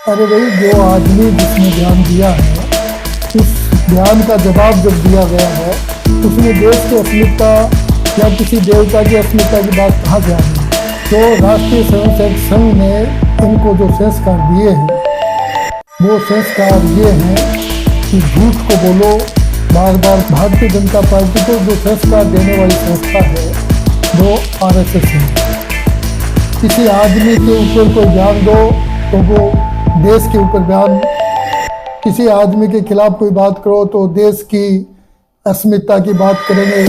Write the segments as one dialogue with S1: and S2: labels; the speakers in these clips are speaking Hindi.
S1: अरे भाई, जो आदमी जिसने बयान दिया है उस बयान का जवाब जब दिया गया है, उसमें देश की अस्मिता या किसी देवता की अस्मिता की बात कहाँ से आ रही है। तो राष्ट्रीय स्वयंसेवक संघ ने इनको जो संस्कार दिए हैं वो संस्कार ये हैं कि झूठ को बोलो बार बार। भारतीय जनता पार्टी को जो संस्कार देने वाली संस्था है वो आरएसएस है। किसी आदमी के ऊपर कोई बयान दो तो वो देश के ऊपर बयान, किसी आदमी के खिलाफ कोई बात करो तो देश की अस्मिता की बात करेंगे।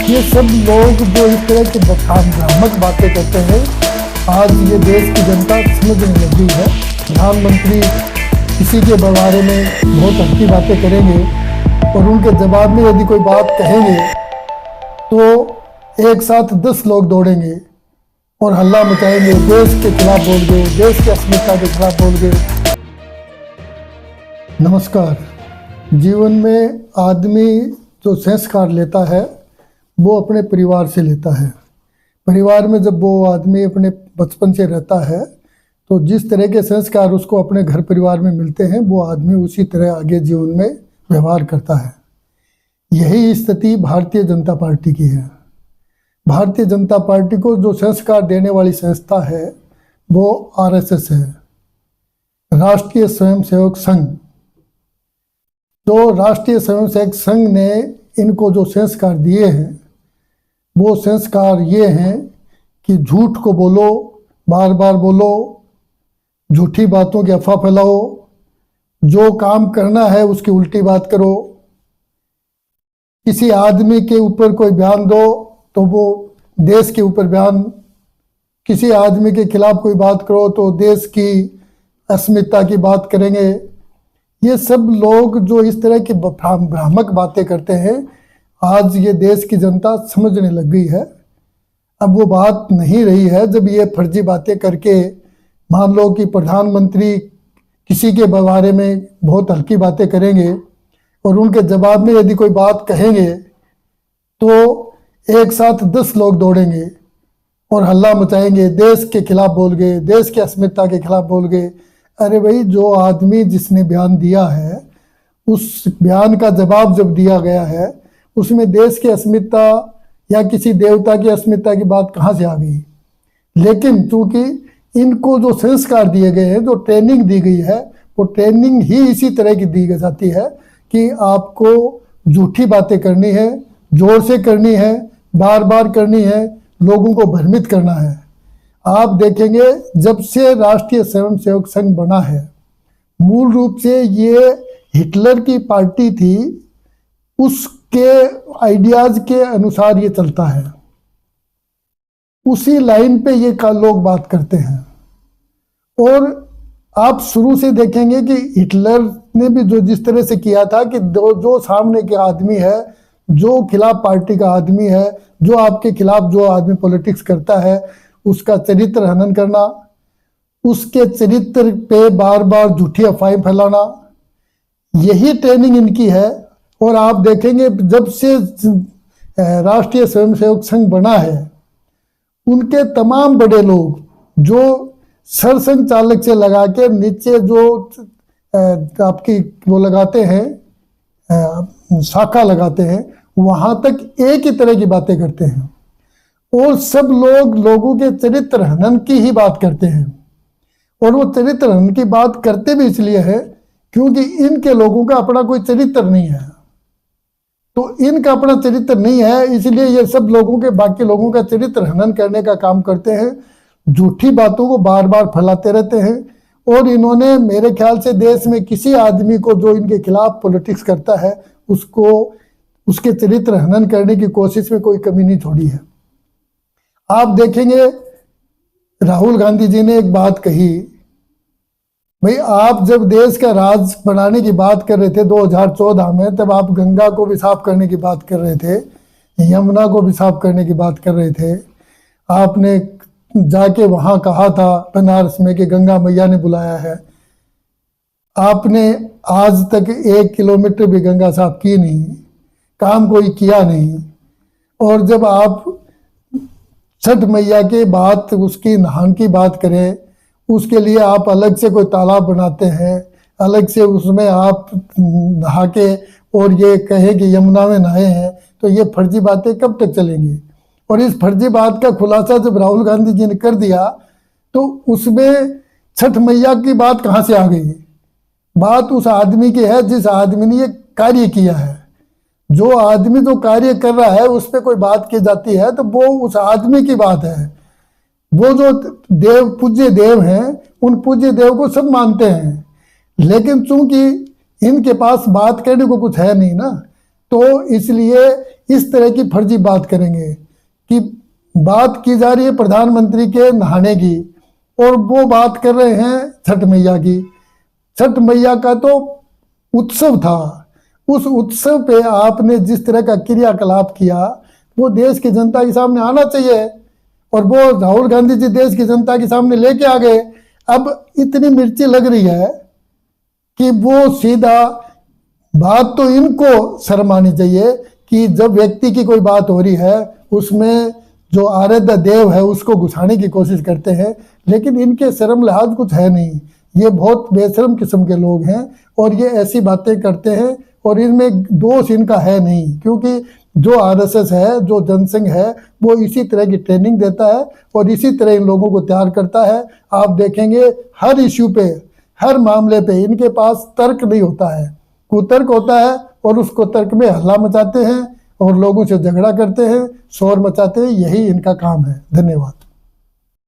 S1: ये सब लोग जो इस तरह की भ्रामक बातें करते हैं, आज ये देश की जनता समझने लगी है। प्रधानमंत्री किसी के बारे में बहुत हल्की बातें करेंगे और उनके जवाब में यदि कोई बात कहेंगे तो एक साथ 10 लोग दौड़ेंगे और हल्ला मचाएंगे, देश के खिलाफ बोल गए, देश की अस्मिता के खिलाफ बोल गए। नमस्कार। जीवन में आदमी जो संस्कार लेता है वो अपने परिवार से लेता है। परिवार में जब वो आदमी अपने बचपन से रहता है तो जिस तरह के संस्कार उसको अपने घर परिवार में मिलते हैं वो आदमी उसी तरह आगे जीवन में व्यवहार करता है। यही स्थिति भारतीय जनता पार्टी की है। भारतीय जनता पार्टी को जो संस्कार देने वाली संस्था है वो आरएसएस है, राष्ट्रीय स्वयंसेवक संघ। जो राष्ट्रीय स्वयंसेवक संघ ने इनको जो संस्कार दिए हैं वो संस्कार ये हैं कि झूठ को बोलो, बार बार बोलो, झूठी बातों की अफवाह फैलाओ, जो काम करना है उसकी उल्टी बात करो। किसी आदमी के ऊपर कोई बयान दो तो वो देश के ऊपर बयान, किसी आदमी के खिलाफ कोई बात करो तो देश की अस्मिता की बात करेंगे। ये सब लोग जो इस तरह की भ्रामक बातें करते हैं, आज ये देश की जनता समझने लग गई है। अब वो बात नहीं रही है जब ये फर्जी बातें करके, मान लो कि प्रधानमंत्री किसी के बारे में बहुत हल्की बातें करेंगे और उनके जवाब में यदि कोई बात कहेंगे तो एक साथ 10 लोग दौड़ेंगे और हल्ला मचाएंगे, देश के खिलाफ बोल गए, देश की अस्मिता के खिलाफ बोल गए। अरे भाई, जो आदमी जिसने बयान दिया है उस बयान का जवाब जब दिया गया है, उसमें देश की अस्मिता या किसी देवता की अस्मिता की बात कहाँ से आ गई। लेकिन चूंकि इनको जो संस्कार दिए गए हैं, जो ट्रेनिंग दी गई है, वो ट्रेनिंग ही इसी तरह की दी जाती है कि आपको झूठी बातें करनी है, जोर से करनी है, बार बार करनी है, लोगों को भ्रमित करना है। आप देखेंगे जब से राष्ट्रीय स्वयंसेवक संघ बना है, मूल रूप से ये हिटलर की पार्टी थी, उसके आइडियाज के अनुसार ये चलता है, उसी लाइन पे ये लोग बात करते हैं। और आप शुरू से देखेंगे कि हिटलर ने भी जो जिस तरह से किया था कि जो सामने के आदमी है, जो खिलाफ पार्टी का आदमी है, जो आपके खिलाफ जो आदमी पॉलिटिक्स करता है, उसका चरित्र हनन करना, उसके चरित्र पे बार बार झूठी अफवाहें फैलाना, यही ट्रेनिंग इनकी है। और आप देखेंगे जब से राष्ट्रीय स्वयंसेवक संघ बना है, उनके तमाम बड़े लोग जो सरसंघ चालक से लगा के नीचे जो आपकी वो लगाते हैं, शाखा लगाते हैं, वहां तक एक ही तरह की बातें करते हैं और सब लोग लोगों के चरित्र हनन की ही बात करते हैं। और वो चरित्र हनन की बात करते भी इसलिए है क्योंकि इनके लोगों का अपना कोई चरित्र नहीं है। तो इनका अपना चरित्र नहीं है, इसलिए ये सब लोगों के, बाकी लोगों का चरित्र हनन करने का काम करते हैं, झूठी बातों को बार बार फैलाते रहते हैं। और इन्होंने मेरे ख्याल से देश में किसी आदमी को जो इनके खिलाफ पॉलिटिक्स करता है उसको उसके चरित्र हनन करने की कोशिश में कोई कमी नहीं छोड़ी है। आप देखेंगे राहुल गांधी जी ने एक बात कही, भाई आप जब देश का राज बनाने की बात कर रहे थे 2014 में, तब आप गंगा को भी साफ करने की बात कर रहे थे, यमुना को भी साफ करने की बात कर रहे थे। आपने जाके वहां कहा था बनारस में कि गंगा मैया ने बुलाया है। आपने आज तक 1 किलोमीटर भी गंगा साफ की नहीं, काम कोई किया नहीं। और जब आप छठ मैया के बात, उसकी नहान की बात करें, उसके लिए आप अलग से कोई तालाब बनाते हैं, अलग से उसमें आप नहा के और ये कहें कि यमुना में नहाए हैं, तो ये फर्जी बातें कब तक चलेंगी। और इस फर्जी बात का खुलासा जब राहुल गांधी जी ने कर दिया तो उसमें छठ मैया की बात कहाँ से आ गई। बात उस आदमी की है जिस आदमी ने ये कार्य किया है। जो आदमी जो कार्य कर रहा है उस पर कोई बात की जाती है तो वो उस आदमी की बात है। वो जो देव पूज्य देव हैं उन पूज्य देव को सब मानते हैं, लेकिन चूंकि इनके पास बात करने को कुछ है नहीं ना, तो इसलिए इस तरह की फर्जी बात करेंगे कि बात की जा रही है प्रधानमंत्री के नहाने की और वो बात कर रहे हैं छठ मैया की। छठ मैया का तो उत्सव था, उस उत्सव पे आपने जिस तरह का क्रियाकलाप किया वो देश की जनता के सामने आना चाहिए, और वो राहुल गांधी जी देश की जनता के सामने लेके आ गए। अब इतनी मिर्ची लग रही है कि वो सीधा बात तो इनको शर्म आनी चाहिए कि जब व्यक्ति की कोई बात हो रही है उसमें जो आराध्य देव है उसको घुसाने की कोशिश करते हैं, लेकिन इनके शर्म लिहाज कुछ है नहीं। ये बहुत बेशर्म किस्म के लोग हैं और ये ऐसी बातें करते हैं और इनमें दोष इनका है नहीं, क्योंकि जो आरएसएस है, जो जनसंघ है, वो इसी तरह की ट्रेनिंग देता है और इसी तरह इन लोगों को तैयार करता है। आप देखेंगे हर इश्यू पे, हर मामले पे इनके पास तर्क नहीं होता है, कुतर्क होता है और उस कुतर्क में हल्ला मचाते हैं और लोगों से झगड़ा करते हैं, शोर मचाते हैं। यही इनका काम है। धन्यवाद।